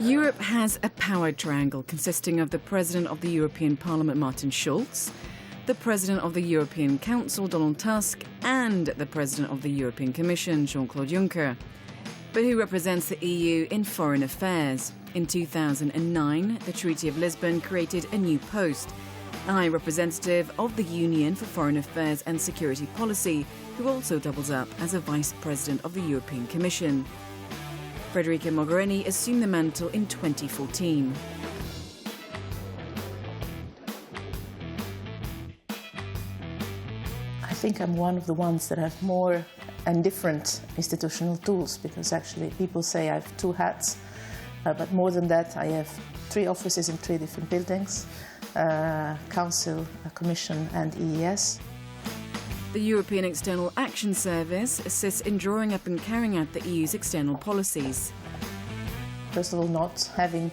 Europe has a power triangle consisting of the President of the European Parliament, Martin Schulz, the President of the European Council, Donald Tusk, and the President of the European Commission, Jean-Claude Juncker. But who represents the EU in foreign affairs? In 2009, the Treaty of Lisbon created a new post, a High Representative of the Union for Foreign Affairs and Security Policy, who also doubles up as a Vice President of the European Commission. Federica Mogherini assumed the mantle in 2014. I think I'm one of the ones that have more and different institutional tools, because actually people say I have two hats, but more than that I have 3 offices in 3 different buildings, Council, Commission and EES. The European External Action Service assists in drawing up and carrying out the EU's external policies. First of all, not having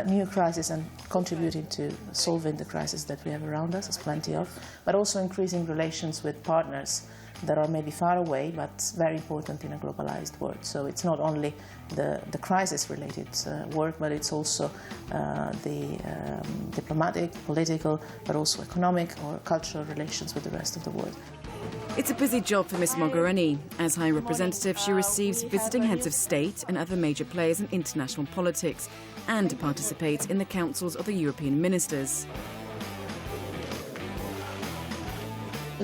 new crises and contributing to solving the crises that we have around us, there's plenty of, but also increasing relations with partners that are maybe far away but very important in a globalized world. So it's not only the crisis-related work, but it's also the diplomatic, political, but also economic or cultural relations with the rest of the world. It's a busy job for Ms Mogherini. As High Representative, she receives visiting heads of state and other major players in international politics and participates in the councils of the European ministers.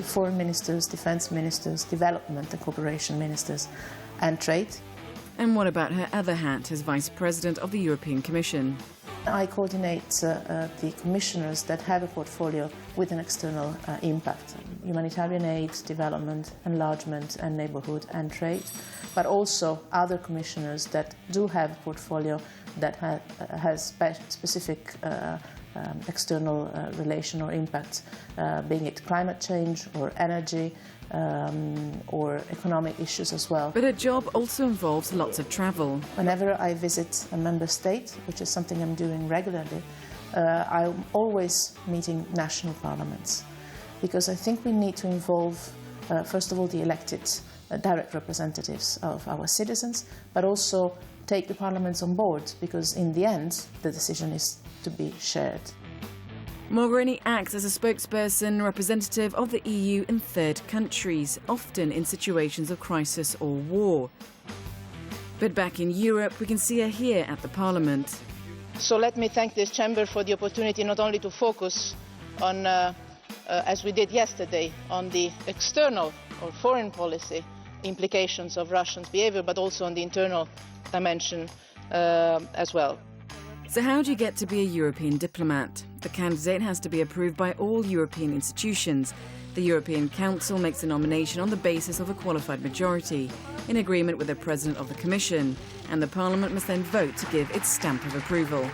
Foreign ministers, defence ministers, development and cooperation ministers and trade. And what about her other hat as Vice President of the European Commission? I coordinate the commissioners that have a portfolio with an external impact: humanitarian aid, development, enlargement and neighbourhood and trade, but also other commissioners that do have a portfolio that has specific external relation or impact, being it climate change or energy or economic issues as well. But her job also involves lots of travel. Whenever I visit a member state, which is something I'm doing regularly, I'm always meeting national parliaments, because I think we need to involve, first of all, the elected direct representatives of our citizens, but also take the parliaments on board, because in the end the decision is to be shared. Mogherini acts as a spokesperson representative of the EU in third countries, often in situations of crisis or war. But back in Europe, we can see her here at the Parliament. So let me thank this chamber for the opportunity not only to focus on, as we did yesterday, on the external or foreign policy implications of Russia's behaviour, but also on the internal dimension as well. So how do you get to be a European diplomat? The candidate has to be approved by all European institutions. The European Council makes a nomination on the basis of a qualified majority, in agreement with the President of the Commission, and the Parliament must then vote to give its stamp of approval.